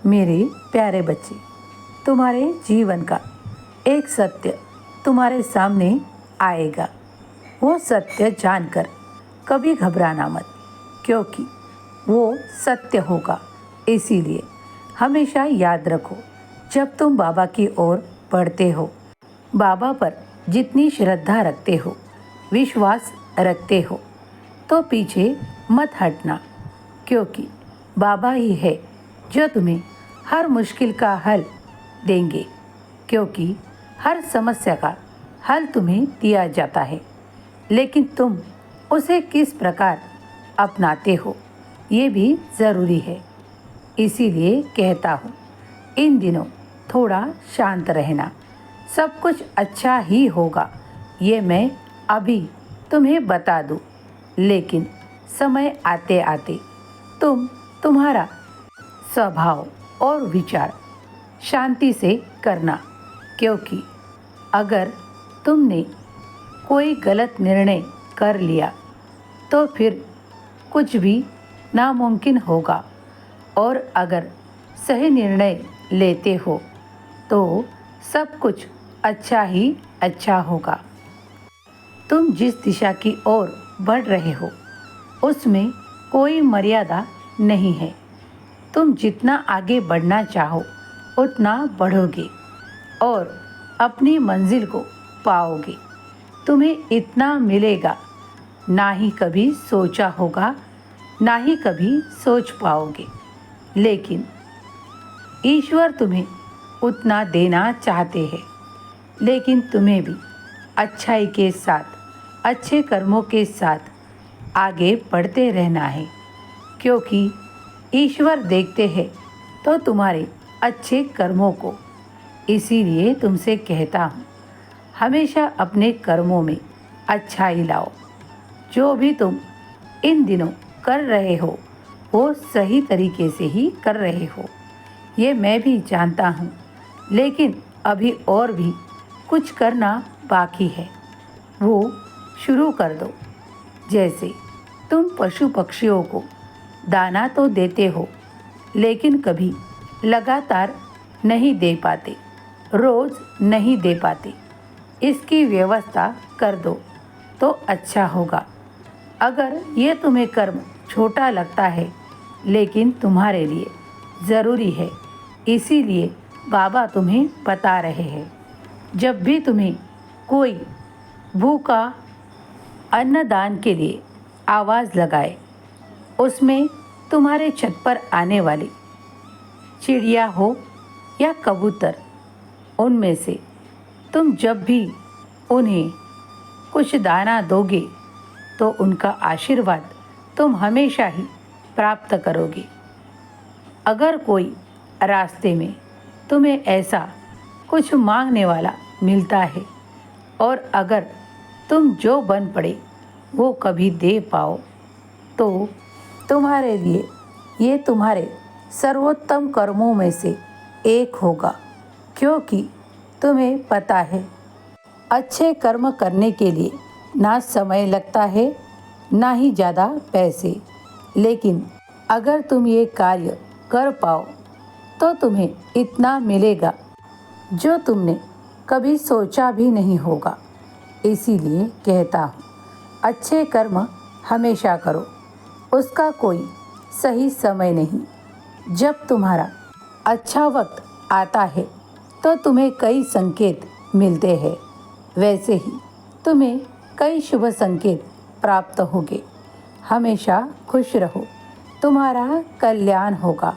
मेरे प्यारे बच्चे, तुम्हारे जीवन का एक सत्य तुम्हारे सामने आएगा। वो सत्य जानकर कभी घबराना मत, क्योंकि वो सत्य होगा। इसीलिए हमेशा याद रखो, जब तुम बाबा की ओर बढ़ते हो, बाबा पर जितनी श्रद्धा रखते हो, विश्वास रखते हो, तो पीछे मत हटना, क्योंकि बाबा ही है जो तुम्हें हर मुश्किल का हल देंगे। क्योंकि हर समस्या का हल तुम्हें दिया जाता है, लेकिन तुम उसे किस प्रकार अपनाते हो ये भी ज़रूरी है। इसीलिए कहता हूँ, इन दिनों थोड़ा शांत रहना, सब कुछ अच्छा ही होगा, ये मैं अभी तुम्हें बता दूँ। लेकिन समय आते आते तुम्हारा स्वभाव और विचार शांति से करना, क्योंकि अगर तुमने कोई गलत निर्णय कर लिया तो फिर कुछ भी नामुमकिन होगा, और अगर सही निर्णय लेते हो तो सब कुछ अच्छा ही अच्छा होगा। तुम जिस दिशा की ओर बढ़ रहे हो उसमें कोई मर्यादा नहीं है। तुम जितना आगे बढ़ना चाहो उतना बढ़ोगे और अपनी मंजिल को पाओगे। तुम्हें इतना मिलेगा, ना ही कभी सोचा होगा, ना ही कभी सोच पाओगे। लेकिन ईश्वर तुम्हें उतना देना चाहते हैं, लेकिन तुम्हें भी अच्छाई के साथ, अच्छे कर्मों के साथ आगे बढ़ते रहना है, क्योंकि ईश्वर देखते हैं तो तुम्हारे अच्छे कर्मों को। इसीलिए तुमसे कहता हूँ, हमेशा अपने कर्मों में अच्छाई लाओ। जो भी तुम इन दिनों कर रहे हो वो सही तरीके से ही कर रहे हो, ये मैं भी जानता हूँ, लेकिन अभी और भी कुछ करना बाकी है, वो शुरू कर दो। जैसे तुम पशु पक्षियों को दाना तो देते हो, लेकिन कभी लगातार नहीं दे पाते, रोज़ नहीं दे पाते। इसकी व्यवस्था कर दो तो अच्छा होगा। अगर ये तुम्हें कर्म छोटा लगता है, लेकिन तुम्हारे लिए ज़रूरी है, इसीलिए बाबा तुम्हें बता रहे हैं। जब भी तुम्हें कोई भूखा अन्नदान के लिए आवाज़ लगाए, उसमें तुम्हारे छत पर आने वाली चिड़िया हो या कबूतर, उनमें से तुम जब भी उन्हें कुछ दाना दोगे तो उनका आशीर्वाद तुम हमेशा ही प्राप्त करोगे। अगर कोई रास्ते में तुम्हें ऐसा कुछ मांगने वाला मिलता है, और अगर तुम जो बन पड़े वो कभी दे पाओ, तो तुम्हारे लिए ये तुम्हारे सर्वोत्तम कर्मों में से एक होगा। क्योंकि तुम्हें पता है, अच्छे कर्म करने के लिए ना समय लगता है, ना ही ज़्यादा पैसे, लेकिन अगर तुम ये कार्य कर पाओ तो तुम्हें इतना मिलेगा जो तुमने कभी सोचा भी नहीं होगा। इसीलिए कहता हूँ, अच्छे कर्म हमेशा करो, उसका कोई सही समय नहीं। जब तुम्हारा अच्छा वक्त आता है तो तुम्हें कई संकेत मिलते हैं, वैसे ही तुम्हें कई शुभ संकेत प्राप्त होंगे। हमेशा खुश रहो, तुम्हारा कल्याण होगा।